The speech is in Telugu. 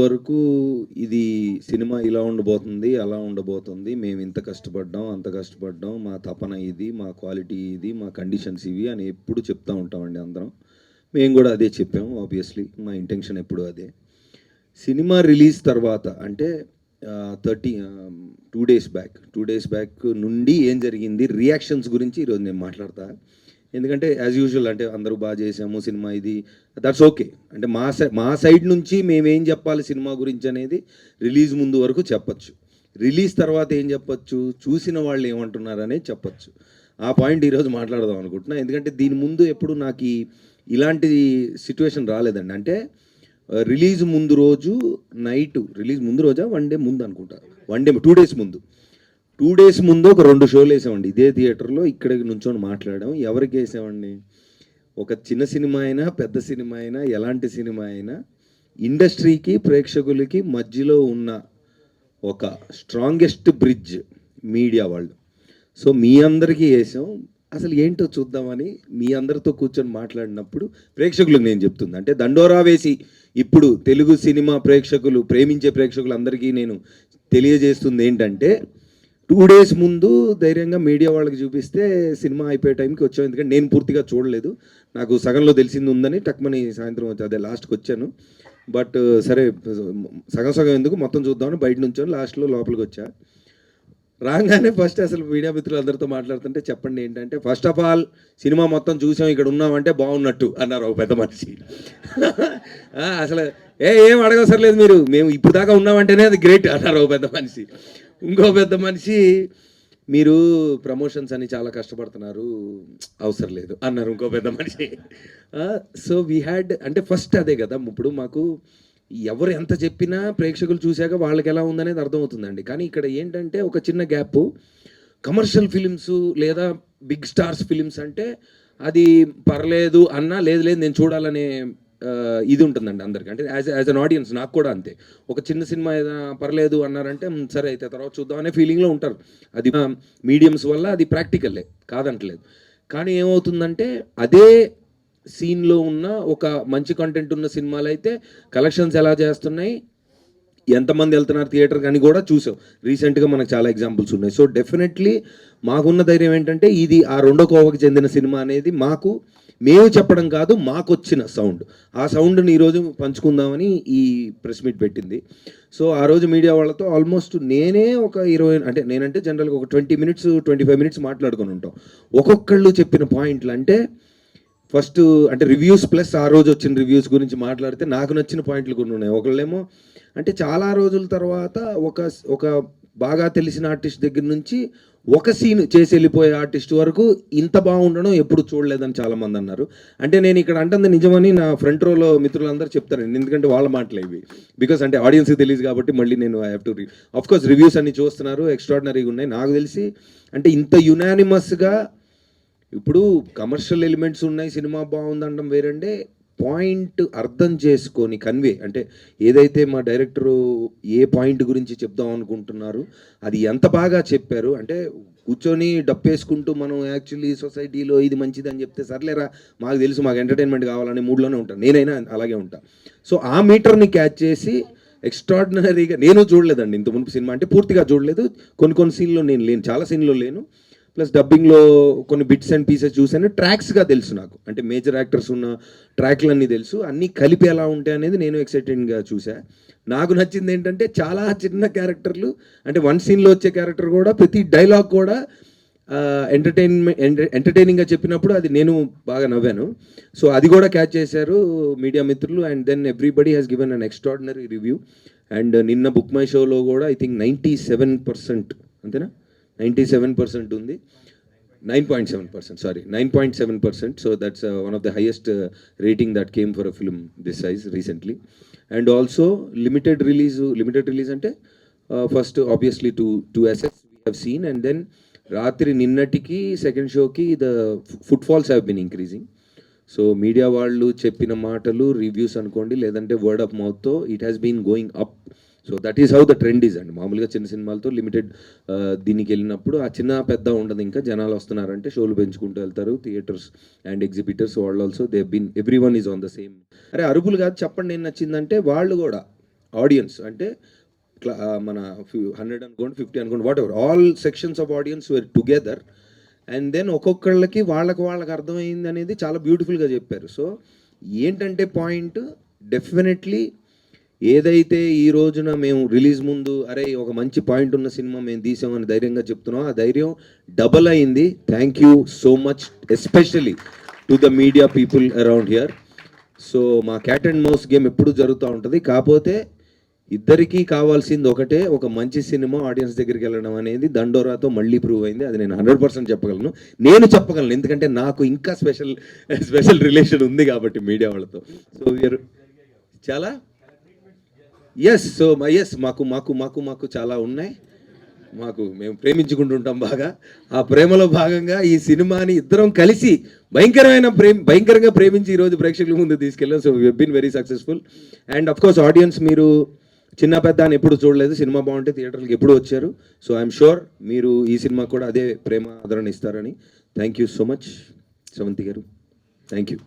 వరకు ఇది సినిమా ఇలా ఉండబోతుంది, అలా ఉండబోతుంది. మేము ఇంత కష్టపడ్డాం, అంత కష్టపడ్డాం. మా తపన ఇది, మా క్వాలిటీ ఇది, మా కండిషన్స్ ఇవి అని ఎప్పుడు చెప్తా ఉంటామండి అందరం. మేము కూడా అదే చెప్పాము. ఆబ్వియస్లీ మా ఇంటెన్షన్ ఎప్పుడు అదే. సినిమా రిలీజ్ తర్వాత అంటే 2 డేస్ బ్యాక్ నుండి ఏం జరిగింది, రియాక్షన్స్ గురించి ఈరోజు నేను మాట్లాడతా. ఎందుకంటే యాజ్ యూజువల్ అంటే అందరూ బాగా చేసాము సినిమా ఇది, దట్స్ ఓకే. అంటే మా సైడ్ నుంచి మేమేం చెప్పాలి సినిమా గురించి అనేది రిలీజ్ ముందు వరకు చెప్పచ్చు. రిలీజ్ తర్వాత ఏం చెప్పచ్చు, చూసిన వాళ్ళు ఏమంటున్నారు అనేది చెప్పచ్చు. ఆ పాయింట్ ఈరోజు మాట్లాడదాం అనుకుంటున్నా. ఎందుకంటే దీని ముందు ఎప్పుడు నాకు ఇలాంటి సిచ్యువేషన్ రాలేదండి. అంటే రిలీజ్ ముందు రోజు నైట్, రిలీజ్ ముందు రోజా 1 డే ముందు అనుకుంటా, 2 డేస్ ముందు 2 డేస్ ముందు ఒక 2 షోలు వేసామండి ఇదే థియేటర్లో. ఇక్కడికి నుంచొని మాట్లాడాం. ఎవరికి వేసామండి, ఒక చిన్న సినిమా అయినా పెద్ద సినిమా అయినా ఎలాంటి సినిమా అయినా ఇండస్ట్రీకి ప్రేక్షకులకి మధ్యలో ఉన్న ఒక స్ట్రాంగెస్ట్ బ్రిడ్జ్ మీడియా వాళ్ళు. సో మీ అందరికీ వేసాం. అసలు ఏంటో చూద్దామని మీ అందరితో కూర్చొని మాట్లాడినప్పుడు ప్రేక్షకులకు నేను చెప్తుంది అంటే దండోరా వేసి ఇప్పుడు తెలుగు సినిమా ప్రేక్షకులు, ప్రేమించే ప్రేక్షకులు అందరికీ నేను తెలియజేస్తుంది ఏంటంటే 2 డేస్ ముందు ధైర్యంగా మీడియా వాళ్ళకి చూపిస్తే సినిమా అయిపోయే టైంకి వచ్చాం. ఎందుకంటే నేను పూర్తిగా చూడలేదు, నాకు సగంలో తెలిసింది ఉందని టక్మని సాయంత్రం వచ్చి అదే లాస్ట్కి వచ్చాను. బట్ సరే సగం సగం ఎందుకు మొత్తం చూద్దామని బయట నుంచొని లాస్ట్లో లోపలికి వచ్చా. రాగానే ఫస్ట్ అసలు మీడియా మిత్రులు అందరితో మాట్లాడుతుంటే చెప్పండి ఏంటంటే, ఫస్ట్ ఆఫ్ ఆల్ సినిమా మొత్తం చూసాం, ఇక్కడ ఉన్నామంటే బాగున్నట్టు అన్నారు ఒక పెద్ద మనిషి. అసలు ఏం అడగసరలేదు మీరు, మేము ఇప్పుడు దాకా ఉన్నామంటేనే అది గ్రేట్ అన్నారు ఒక పెద్ద మనిషి. ఇంకో పెద్ద మనిషి, మీరు ప్రమోషన్స్ అని చాలా కష్టపడుతున్నారు, అవసరం లేదు అన్నారు ఇంకో పెద్ద మనిషి. సో వీ హ్యాడ్ అంటే ఫస్ట్ అదే కదా, ఇప్పుడు మాకు ఎవరు ఎంత చెప్పినా ప్రేక్షకులు చూశాక వాళ్ళకి ఎలా ఉందనేది అర్థమవుతుందండి. కానీ ఇక్కడ ఏంటంటే ఒక చిన్న గ్యాప్, కమర్షియల్ ఫిలిమ్స్ లేదా బిగ్ స్టార్స్ ఫిలిమ్స్ అంటే అది పర్లేదు అన్నా, లేదు లేదు నేను చూడాలనే ఇది ఉంటుందండి అందరికి. అంటే యాజ్ అన్ ఆడియన్స్ నాకు కూడా అంతే. ఒక చిన్న సినిమా ఏదైనా పర్లేదు అన్నారంటే సరే అయితే తర్వాత చూద్దాం అనే ఫీలింగ్లో ఉంటారు. అది మీడియంస్ వల్ల అది ప్రాక్టికల్లే, కాదంటలేదు. కానీ ఏమవుతుందంటే అదే సీన్లో ఉన్న ఒక మంచి కంటెంట్ ఉన్న సినిమాలు అయితే కలెక్షన్స్ ఎలా చేస్తున్నాయి, ఎంతమంది వెళ్తున్నారు థియేటర్కి అని కూడా చూసాం. రీసెంట్గా మనకు చాలా ఎగ్జాంపుల్స్ ఉన్నాయి. సో డెఫినెట్లీ మాకున్న ధైర్యం ఏంటంటే ఇది ఆ రెండో కోవకు చెందిన సినిమా అనేది మాకు, మేము చెప్పడం కాదు, మాకు వచ్చిన సౌండ్. ఆ సౌండ్ని ఈరోజు పంచుకుందామని ఈ ప్రెస్ మీట్ పెట్టింది. సో ఆ రోజు మీడియా వాళ్ళతో ఆల్మోస్ట్ నేనే ఒక 20 అంటే నేనంటే జనరల్గా ఒక 20 మినిట్స్ 25 మినిట్స్ మాట్లాడుకొని ఉంటాం. ఒక్కొక్కళ్ళు చెప్పిన పాయింట్లు అంటే ఫస్ట్ అంటే రివ్యూస్ ప్లస్ ఆ రోజు వచ్చిన రివ్యూస్ గురించి మాట్లాడితే నాకు నచ్చిన పాయింట్లు కొన్ని ఉన్నాయి. ఒకళ్ళేమో అంటే చాలా రోజుల తర్వాత ఒక ఒక బాగా తెలిసిన ఆర్టిస్ట్ దగ్గర నుంచి ఒక సీన్ చేసి వెళ్ళిపోయే ఆర్టిస్ట్ వరకు ఇంత బాగుండడం ఎప్పుడు చూడలేదని చాలామంది అన్నారు. అంటే నేను ఇక్కడ అంటుంది నిజమని నా ఫ్రంట్ రోలో మిత్రులందరూ చెప్తారండి, ఎందుకంటే వాళ్ళ మాటలు ఇవి. బికాస్ అంటే ఆడియన్స్కి తెలియదు కాబట్టి మళ్ళీ నేను I have to of course reviews అన్ని చూస్తున్నారు, ఎక్స్ట్రాడినరీగా ఉన్నాయి. నాకు తెలిసి అంటే ఇంత యునానిమస్గా ఇప్పుడు కమర్షియల్ ఎలిమెంట్స్ ఉన్నాయి, సినిమా బాగుందనడం వేరంటే పాయింట్ అర్థం చేసుకొని కన్వే అంటే ఏదైతే మా డైరెక్టరు ఏ పాయింట్ గురించి చెప్దాం అనుకుంటున్నారు అది ఎంత బాగా చెప్పారు. అంటే కూర్చొని డప్పేసుకుంటూ మనం యాక్చువల్లీ సొసైటీలో ఇది మంచిది అని చెప్తే సర్లేరా మాకు తెలుసు, మాకు ఎంటర్టైన్మెంట్ కావాలనే మూడ్లోనే ఉంటాను, నేనైనా అలాగే ఉంటాను. సో ఆ మీటర్ని క్యాచ్ చేసి ఎక్స్ట్రాడినరీగా, నేను చూడలేదండి ఇంత మునుపు సినిమా, అంటే పూర్తిగా చూడలేదు, కొన్ని సీన్లో నేను లేను, చాలా సీన్లో లేను. ప్లస్ డబ్బింగ్లో కొన్ని బిట్స్ అండ్ పీసెస్ చూసాను, ట్రాక్స్గా తెలుసు నాకు, అంటే మేజర్ యాక్టర్స్ ఉన్న ట్రాక్లన్నీ తెలుసు, అన్నీ కలిపి ఎలా ఉంటాయి అనేది నేను ఎక్సైటెడ్గా చూసా. నాకు నచ్చింది ఏంటంటే చాలా చిన్న క్యారెక్టర్లు, అంటే వన్ సీన్లో వచ్చే క్యారెక్టర్ కూడా ప్రతి డైలాగ్ కూడా ఎంటర్టైనింగ్గా చెప్పినప్పుడు అది నేను బాగా నవ్వాను. సో అది కూడా క్యాచ్ చేశారు మీడియా మిత్రులు. And then everybody has given an extraordinary review. And నిన్న బుక్ మై షోలో కూడా ఐ థింక్ 97%, అంతేనా, 97% ఉంది, 9.7%, sorry, 9.7%. So that's one of the highest rating that came for a film this size recently. And also limited release ante first obviously to assess we have seen, and then రాత్రి నిన్నటికి సెకండ్ షోకి the footfalls have been increasing. So media వాళ్ళు చెప్పిన మాటలు రివ్యూస్ అనుకోండి, లేదంటే వర్డ్ ఆఫ్ మౌత్తో it has been going up. So that is how the trend is అండి. మామూలుగా చిన్న సినిమాలతో లిమిటెడ్ దీనికి వెళ్ళినప్పుడు ఆ చిన్న పెద్ద ఉండదు, ఇంకా జనాలు వస్తున్నారంటే షోలు పెంచుకుంటూ వెళ్తారు థియేటర్స్ అండ్ ఎగ్జిబిటర్స్ వాళ్ళు also they been every one is on the same. అరే అరుపులు కాదు, చెప్పండి ఏం నచ్చిందంటే వాళ్ళు కూడా ఆడియన్స్ అంటే మన 100 అనుకోండి, 50 అనుకోండి, whatever, all sections of audience were together. And then ఒక్కొక్కళ్ళకి వాళ్ళకి అర్థమైంది అనేది చాలా బ్యూటిఫుల్గా చెప్పారు. సో ఏంటంటే పాయింట్, డెఫినెట్లీ ఏదైతే ఈ రోజున మేము రిలీజ్ ముందు అరే ఒక మంచి పాయింట్ ఉన్న సినిమా మేము తీసామని ధైర్యంగా చెప్తున్నాం, ఆ ధైర్యం డబల్ అయింది. Thank you so much, especially to the media people around here. So మా క్యాట్ అండ్ మౌస్ గేమ్ ఎప్పుడు జరుగుతూ ఉంటుంది, కాకపోతే ఇద్దరికీ కావాల్సింది ఒకటే, ఒక మంచి సినిమా ఆడియన్స్ దగ్గరికి వెళ్ళడం అనేది దండోరాతో మళ్ళీ ప్రూవ్ అయింది. అది నేను 100% చెప్పగలను, ఎందుకంటే నాకు ఇంకా స్పెషల్ రిలేషన్ ఉంది కాబట్టి మీడియా వాళ్ళతో. సో వీఆర్ చాలా మాకు చాలా ఉన్నాయి. మేము ప్రేమించుకుంటుంటాం బాగా. ఆ ప్రేమలో భాగంగా ఈ సినిమాని ఇద్దరం కలిసి భయంకరంగా ప్రేమించి ఈరోజు ప్రేక్షకుల ముందు తీసుకెళ్ళాం. So we been very successful. And of course audience, మీరు చిన్న పెద్ద అని ఎప్పుడు చూడలేదు, సినిమా బాగుంటే థియేటర్కి ఎప్పుడు వచ్చారు. సో ఐఎమ్ షూర్ మీరు ఈ సినిమా కూడా అదే ప్రేమ ఆదరణ ఇస్తారని. Thank you so much Sravanthi గారు, థ్యాంక్ యూ.